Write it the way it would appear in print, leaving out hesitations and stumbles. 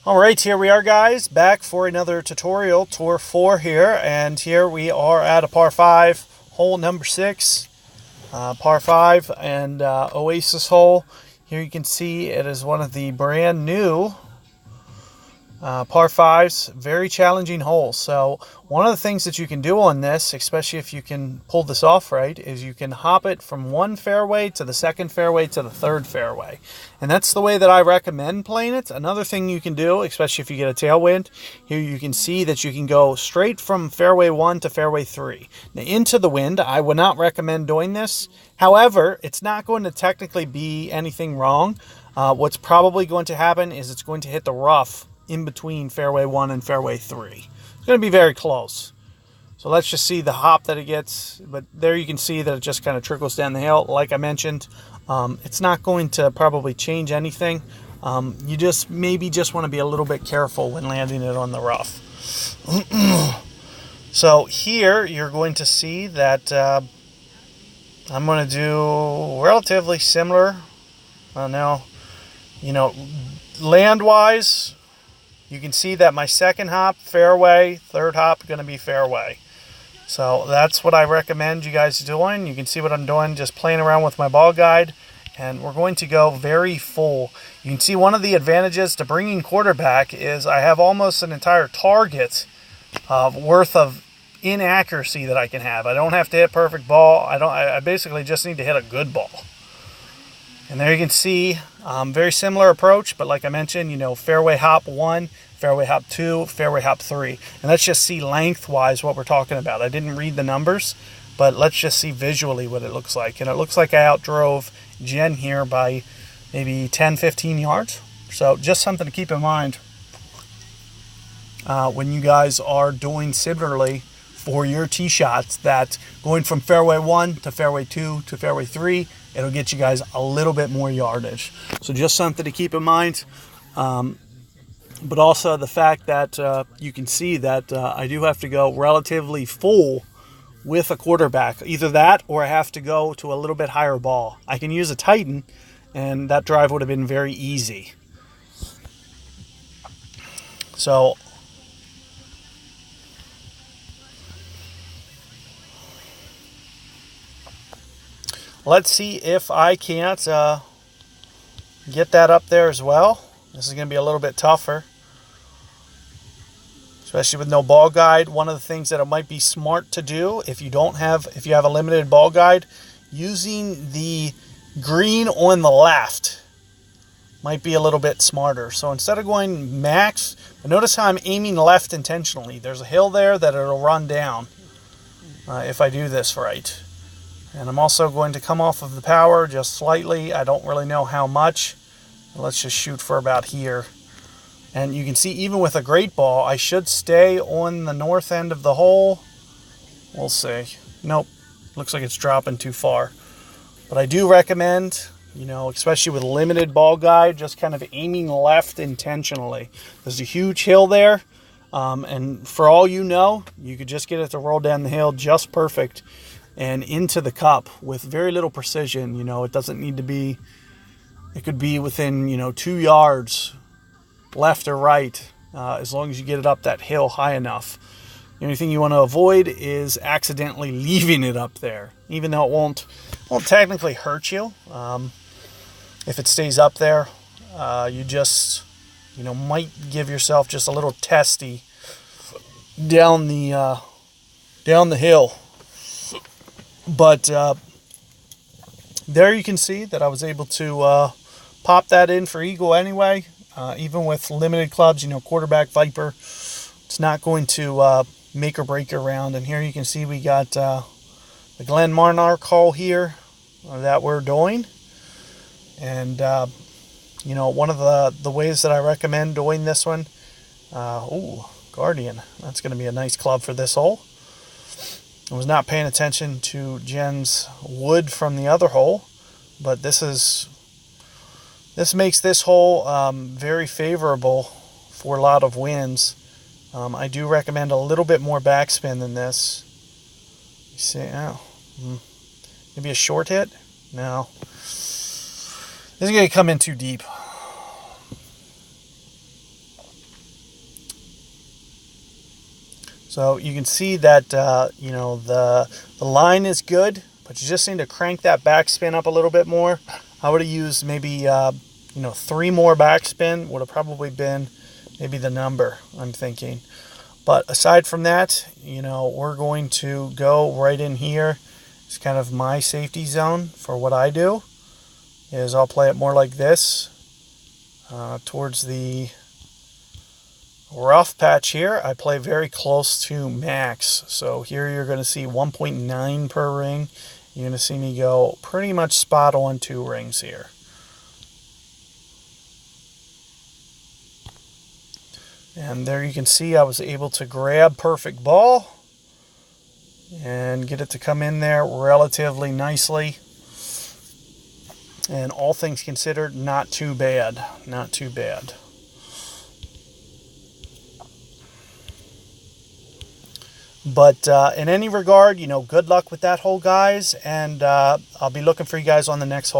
Alright, here we are guys, back for another tutorial, tour 4 here, and here we are at a par 5, hole number 6, par 5, and Oasis Hole. Here you can see it is one of the brand new par 5s, very challenging holes. So one of the things that you can do on this, especially if you can pull this off right, is you can hop it from one fairway to the second fairway to the third fairway. And that's the way that I recommend playing it. Another thing you can do, especially if you get a tailwind, here you can see that you can go straight from fairway 1 to fairway 3. Now into the wind, I would not recommend doing this. However, it's not going to technically be anything wrong. What's probably going to happen is it's going to hit the rough in between fairway 1 and fairway 3. It's going to be very close. So let's just see the hop that it gets. But there you can see that it just kind of trickles down the hill. Like I mentioned, it's not going to probably change anything. You just maybe just want to be a little bit careful when landing it on the rough. So here you're going to see that I'm going to do relatively similar. Now, you know, land-wise, you can see that my second hop, fairway, third hop, going to be fairway. So that's what I recommend you guys doing. You can see what I'm doing, just playing around with my ball guide. And we're going to go very full. You can see one of the advantages to bringing quarterback is I have almost an entire target worth of inaccuracy that I can have. I don't have to hit perfect ball. I basically just need to hit a good ball. And there you can see, very similar approach, but like I mentioned, you know, fairway hop 1, fairway hop 2, fairway hop 3. And let's just see lengthwise what we're talking about. I didn't read the numbers, but let's just see visually what it looks like. And it looks like I outdrove Jen here by maybe 10, 15 yards. So just something to keep in mind when you guys are doing similarly for your tee shots, that going from fairway 1 to fairway 2 to fairway 3, it'll get you guys a little bit more yardage. So just something to keep in mind. But also the fact that you can see that I do have to go relatively full with a quarterback. Either that or I have to go to a little bit higher ball. I can use a Titan, and that drive would have been very easy. So let's see if I can't get that up there as well. This is going to be a little bit tougher, especially with no ball guide. One of the things that it might be smart to do if you have a limited ball guide, using the green on the left might be a little bit smarter. So instead of going max, notice how I'm aiming left intentionally. There's a hill there that it'll run down if I do this right. And I'm also going to come off of the power just slightly. I don't really know how much. Let's just shoot for about here. And you can see even with a great ball, I should stay on the north end of the hole. We'll see. Nope. Looks like it's dropping too far. But I do recommend, you know, especially with limited ball guide, just kind of aiming left intentionally. There's a huge hill there. And for all you know, you could just get it to roll down the hill just perfect and into the cup with very little precision. You know, it doesn't need to be, it could be within, you know, 2 yards left or right, as long as you get it up that hill high enough. The only thing you want to avoid is accidentally leaving it up there, even though it won't technically hurt you. If it stays up there, you just, you know, might give yourself just a little testy down the hill. But there you can see that I was able to pop that in for eagle anyway. Even with limited clubs, you know, quarterback Viper, it's not going to make or break your round. And here you can see we got the Glen Monarch hole here that we're doing. And, you know, one of the ways that I recommend doing this one, Guardian, that's going to be a nice club for this hole. I was not paying attention to Jen's wood from the other hole, but this makes this hole very favorable for a lot of winds. I do recommend a little bit more backspin than this. You see, maybe a short hit? No. This is going to come in too deep. So you can see that, you know, the line is good, but you just need to crank that backspin up a little bit more. I would have used maybe, you know, 3 more backspin would have probably been maybe the number, I'm thinking. But aside from that, you know, we're going to go right in here. It's kind of my safety zone for what I do, is I'll play it more like this, towards the rough patch here. I play very close to max. So here you're going to see 1.9 per ring. You're going to see me go pretty much spot on 2 rings here. And there you can see I was able to grab perfect ball and get it to come in there relatively nicely. And all things considered, not too bad. Not too bad. But in any regard, you know, good luck with that hole, guys. And I'll be looking for you guys on the next hole.